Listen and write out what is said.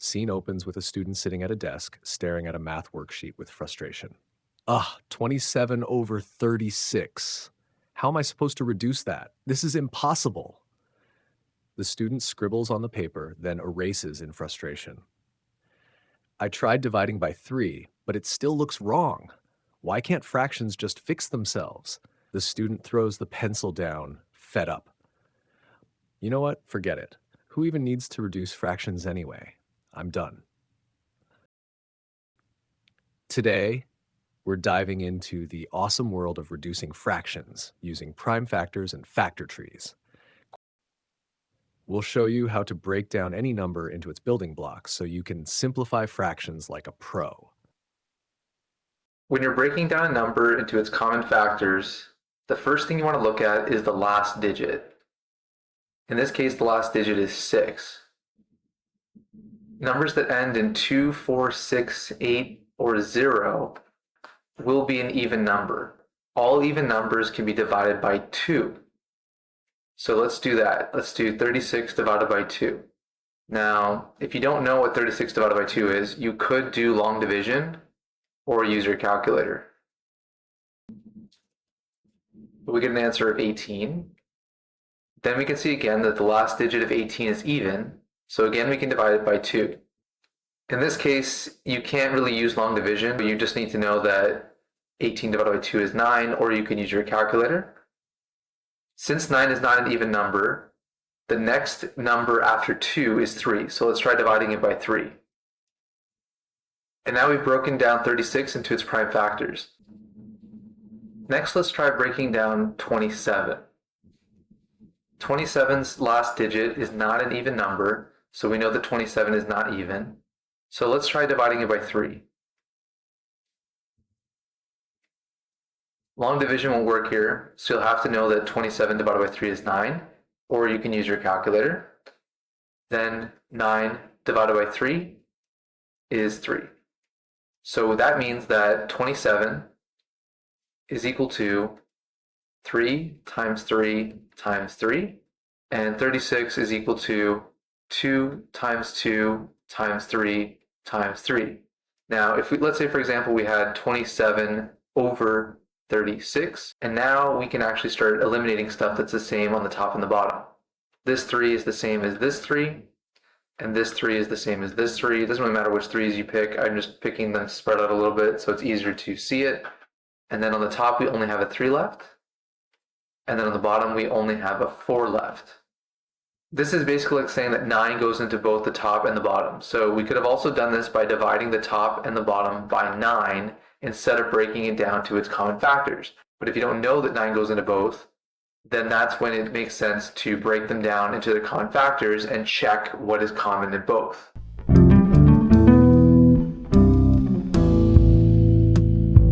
Scene opens with a student sitting at a desk, staring at a math worksheet with frustration. 27 over 36. How am I supposed to reduce that? This is impossible. The student scribbles on the paper, then erases in frustration. I tried dividing by 3, but it still looks wrong. Why can't fractions just fix themselves? The student throws the pencil down, fed up. You know what? Forget it. Who even needs to reduce fractions anyway? I'm done. Today, we're diving into the awesome world of reducing fractions using prime factors and factor trees. We'll show you how to break down any number into its building blocks so you can simplify fractions like a pro. When you're breaking down a number into its common factors, the first thing you want to look at is the last digit. In this case, the last digit is 6. Numbers that end in 2, 4, 6, 8, or 0 will be an even number. All even numbers can be divided by 2. So let's do that. Let's do 36 divided by 2. Now, if you don't know what 36 divided by 2 is, you could do long division or use your calculator. But we get an answer of 18. Then we can see again that the last digit of 18 is even, so again we can divide it by 2. In this case, you can't really use long division, but you just need to know that 18 divided by 2 is 9, or you can use your calculator. Since 9 is not an even number, the next number after 2 is 3, so let's try dividing it by 3. And now we've broken down 36 into its prime factors. Next, let's try breaking down 27. 27's last digit is not an even number, so we know that 27 is not even. So let's try dividing it by 3. Long division won't work here, so you'll have to know that 27 divided by 3 is 9, or you can use your calculator. Then 9 divided by 3 is 3. So that means that 27 is equal to 3 times 3 times 3, and 36 is equal to 2 times 2 times 3 times 3. Now, if we, let's say for example, we had 27 over 36, and now we can actually start eliminating stuff that's the same on the top and the bottom. This 3 is the same as this 3, and this 3 is the same as this 3. It doesn't really matter which 3s you pick. I'm just picking them spread out a little bit so it's easier to see it. And then on the top, we only have a 3 left. And then on the bottom, we only have a 4 left. This is basically like saying that 9 goes into both the top and the bottom. So we could have also done this by dividing the top and the bottom by 9 instead of breaking it down to its common factors. But if you don't know that 9 goes into both, then that's when it makes sense to break them down into their common factors and check what is common in both.